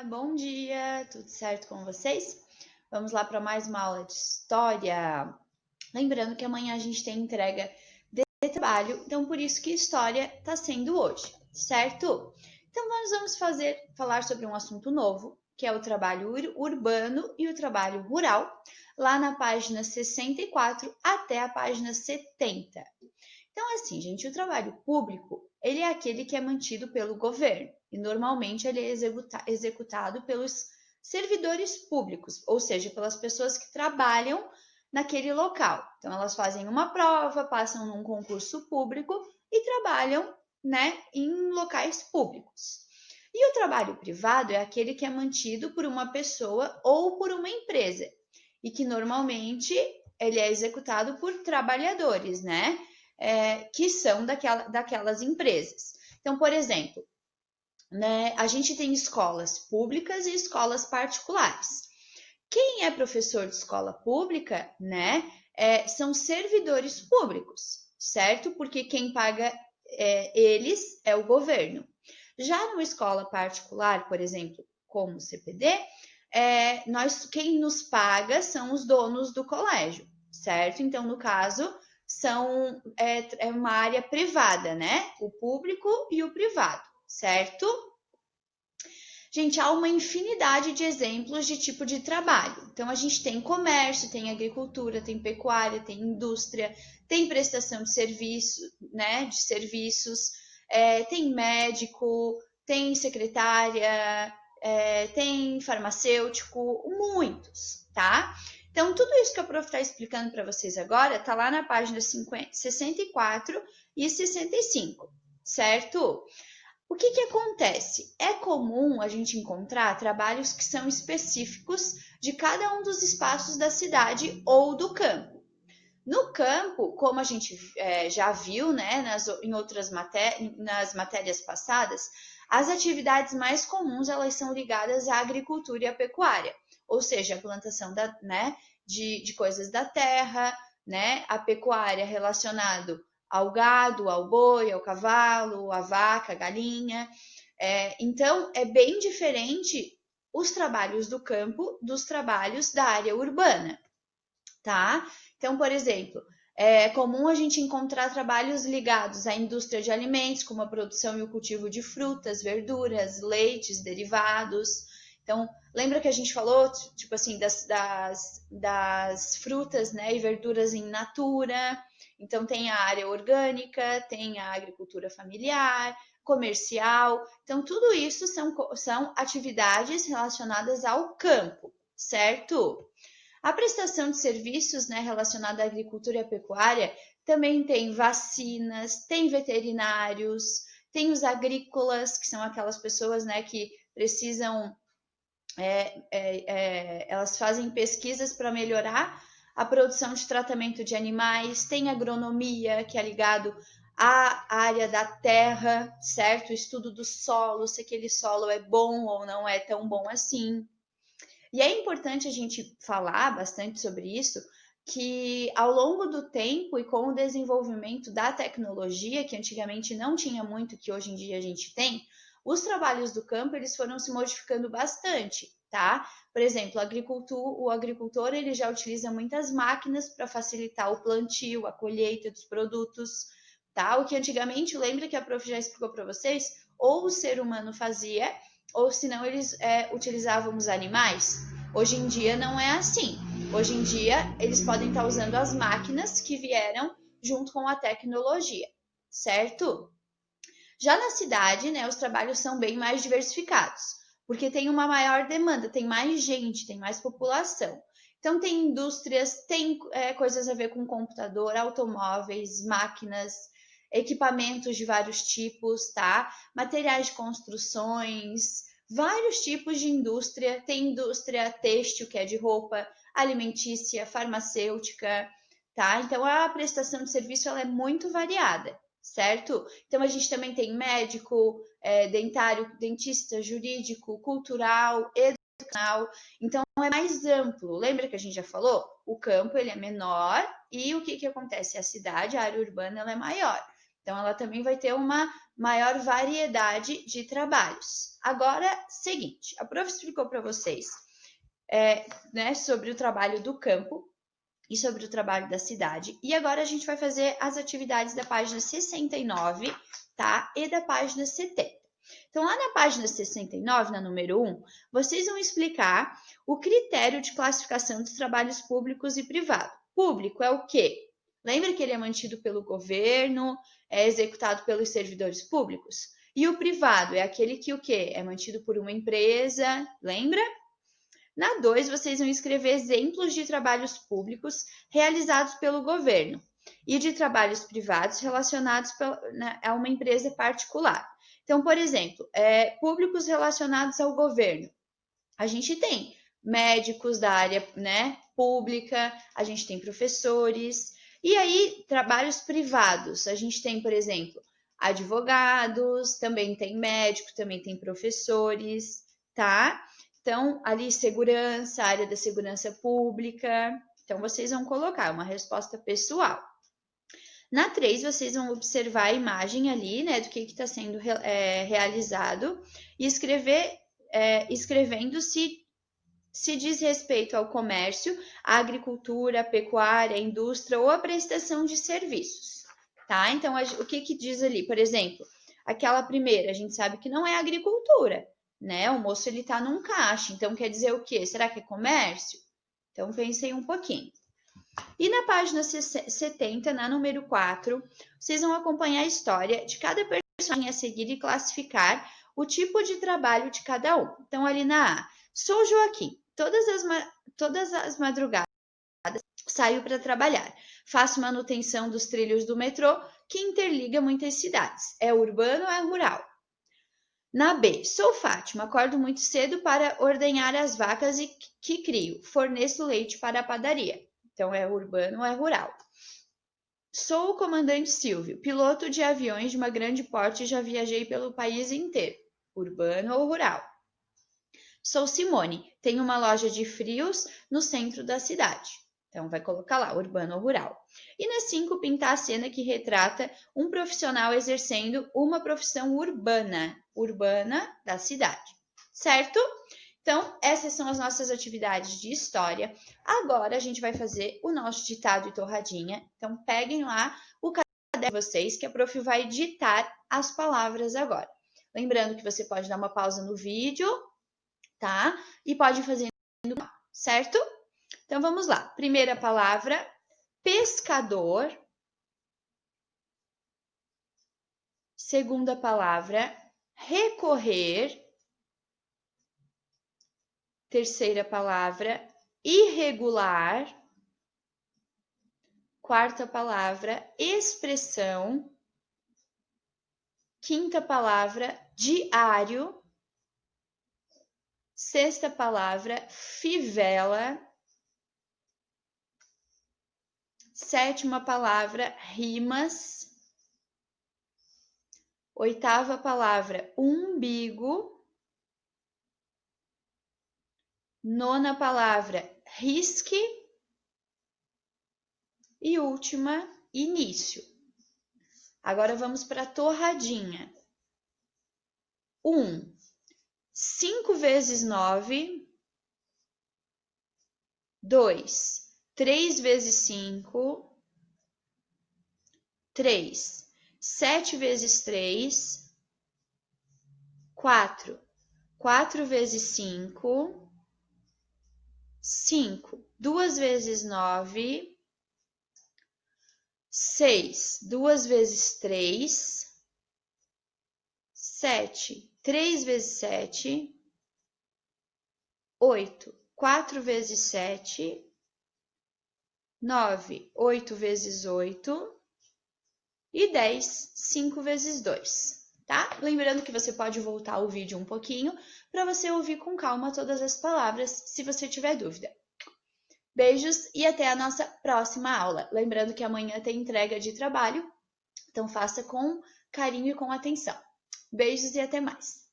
Bom dia, tudo certo com vocês? Vamos lá para mais uma aula de história. Lembrando que amanhã a gente tem entrega de trabalho, então por isso que história está sendo hoje, certo? Então nós vamos falar sobre um assunto novo, que é o trabalho urbano e o trabalho rural, lá na página 64 até a página 70. Então, assim, gente, o trabalho público, ele é aquele que é mantido pelo governo e normalmente ele é executado pelos servidores públicos, ou seja, pelas pessoas que trabalham naquele local. Então, elas fazem uma prova, passam num concurso público e trabalham, né, em locais públicos. E o trabalho privado é aquele que é mantido por uma pessoa ou por uma empresa e que normalmente ele é executado por trabalhadores, né? Que são daquelas empresas. Então, por exemplo, né, a gente tem escolas públicas e escolas particulares. Quem é professor de escola pública, né, são servidores públicos, certo? Porque quem paga eles é o governo. Já numa escola particular, por exemplo, como o CPD, quem nos paga são os donos do colégio, certo? Então, no caso, é uma área privada, né? O público e o privado, certo? Gente, há uma infinidade de exemplos de tipo de trabalho. Então, a gente tem comércio, tem agricultura, tem pecuária, tem indústria, tem prestação de serviço, né? De serviços, tem médico, tem secretária, tem farmacêutico, muitos, tá? Então, tudo isso que a prof está explicando para vocês agora está lá na página 64 e 65, certo? O que acontece? É comum a gente encontrar trabalhos que são específicos de cada um dos espaços da cidade ou do campo. No campo, como a gente já viu, né, nas matérias passadas, as atividades mais comuns elas são ligadas à agricultura e à pecuária, ou seja, a plantação de coisas da terra, né, a pecuária relacionado ao gado, ao boi, ao cavalo, à vaca, à galinha. Então, é bem diferente os trabalhos do campo dos trabalhos da área urbana, tá? Então, por exemplo, é comum a gente encontrar trabalhos ligados à indústria de alimentos, como a produção e o cultivo de frutas, verduras, leites, derivados. Então, lembra que a gente falou, tipo assim, das frutas, né, e verduras em natura? Então, tem a área orgânica, tem a agricultura familiar, comercial. Então, tudo isso são atividades relacionadas ao campo, certo? A prestação de serviços, né, relacionada à agricultura e à pecuária também tem vacinas, tem veterinários, tem os agrícolas, que são aquelas pessoas, né, que precisam, elas fazem pesquisas para melhorar a produção de tratamento de animais, tem agronomia, que é ligado à área da terra, certo? O estudo do solo, se aquele solo é bom ou não é tão bom assim. E é importante a gente falar bastante sobre isso, que ao longo do tempo e com o desenvolvimento da tecnologia, que antigamente não tinha muito, que hoje em dia a gente tem, os trabalhos do campo eles foram se modificando bastante, tá? Por exemplo, o agricultor ele já utiliza muitas máquinas para facilitar o plantio, a colheita dos produtos, tá? O que antigamente, lembra que a prof já explicou para vocês, ou o ser humano fazia, ou senão eles utilizavam os animais. Hoje em dia não é assim. Hoje em dia eles podem estar usando as máquinas que vieram junto com a tecnologia, certo? Já na cidade, né, os trabalhos são bem mais diversificados, porque tem uma maior demanda, tem mais gente, tem mais população. Então tem indústrias, tem coisas a ver com computador, automóveis, máquinas, equipamentos de vários tipos, tá? Materiais de construções, vários tipos de indústria. Tem indústria têxtil, que é de roupa, alimentícia, farmacêutica, tá? Então a prestação de serviço ela é muito variada, certo? Então a gente também tem médico, dentário, dentista, jurídico, cultural, educacional. Então é mais amplo. Lembra que a gente já falou? O campo ele é menor e o que acontece? A cidade, a área urbana, ela é maior. Então, ela também vai ter uma maior variedade de trabalhos. Agora, seguinte, a prof explicou para vocês né, sobre o trabalho do campo e sobre o trabalho da cidade. E agora a gente vai fazer as atividades da página 69, tá? E da página 70. Então, lá na página 69, na número 1, vocês vão explicar o critério de classificação dos trabalhos públicos e privados. Público é o quê? Lembra que ele é mantido pelo governo, é executado pelos servidores públicos? E o privado é aquele que o quê? É mantido por uma empresa, lembra? Na 2, vocês vão escrever exemplos de trabalhos públicos realizados pelo governo e de trabalhos privados relacionados a uma empresa particular. Então, por exemplo, públicos relacionados ao governo. A gente tem médicos da área, né, pública, a gente tem professores. E aí, trabalhos privados. A gente tem, por exemplo, advogados, também tem médico, também tem professores, tá? Então, ali, segurança, área da segurança pública. Então, vocês vão colocar uma resposta pessoal. Na 3, vocês vão observar a imagem ali, né, do que está sendo realizado e escrevendo se diz respeito ao comércio, à agricultura, à pecuária, à indústria ou à prestação de serviços, tá? Então, o que diz ali? Por exemplo, aquela primeira, a gente sabe que não é agricultura, né? O moço, ele tá num caixa, então quer dizer o quê? Será que é comércio? Então, pensem um pouquinho. E na página 70, na número 4, vocês vão acompanhar a história de cada personagem a seguir e classificar o tipo de trabalho de cada um. Então, ali na A, sou Joaquim. Todas as madrugadas saio para trabalhar. Faço manutenção dos trilhos do metrô, que interliga muitas cidades. É urbano ou é rural? Na B, sou Fátima. Acordo muito cedo para ordenhar as vacas que crio. Forneço leite para a padaria. Então, é urbano ou é rural? Sou o comandante Silvio, piloto de aviões de uma grande porte e já viajei pelo país inteiro. Urbano ou rural? Sou Simone, tenho uma loja de frios no centro da cidade. Então, vai colocar lá, urbano ou rural. E na 5, pintar a cena que retrata um profissional exercendo uma profissão urbana da cidade. Certo? Então, essas são as nossas atividades de história. Agora, a gente vai fazer o nosso ditado e torradinha. Então, peguem lá o caderno de vocês, que a prof vai ditar as palavras agora. Lembrando que você pode dar uma pausa no vídeo, tá? E pode fazer, certo? Então, vamos lá. Primeira palavra, pescador. Segunda palavra, recorrer. Terceira palavra, irregular. Quarta palavra, expressão. Quinta palavra, diário. Sexta palavra, fivela. Sétima palavra, rimas. Oitava palavra, umbigo. Nona palavra, risque. E última, início. Agora vamos para a torradinha. 5 vezes 9. 2, 3 vezes 5. 3, 7 vezes 3. 4, 4 vezes 5. 5, 2 vezes 9. 6, 2 vezes 3. 7, 3 vezes 7. 8, 4 vezes 7. 9, 8 vezes 8. E 10, 5 vezes 2, tá? Lembrando que você pode voltar o vídeo um pouquinho para você ouvir com calma todas as palavras, se você tiver dúvida. Beijos e até a nossa próxima aula. Lembrando que amanhã tem entrega de trabalho, então faça com carinho e com atenção. Beijos e até mais!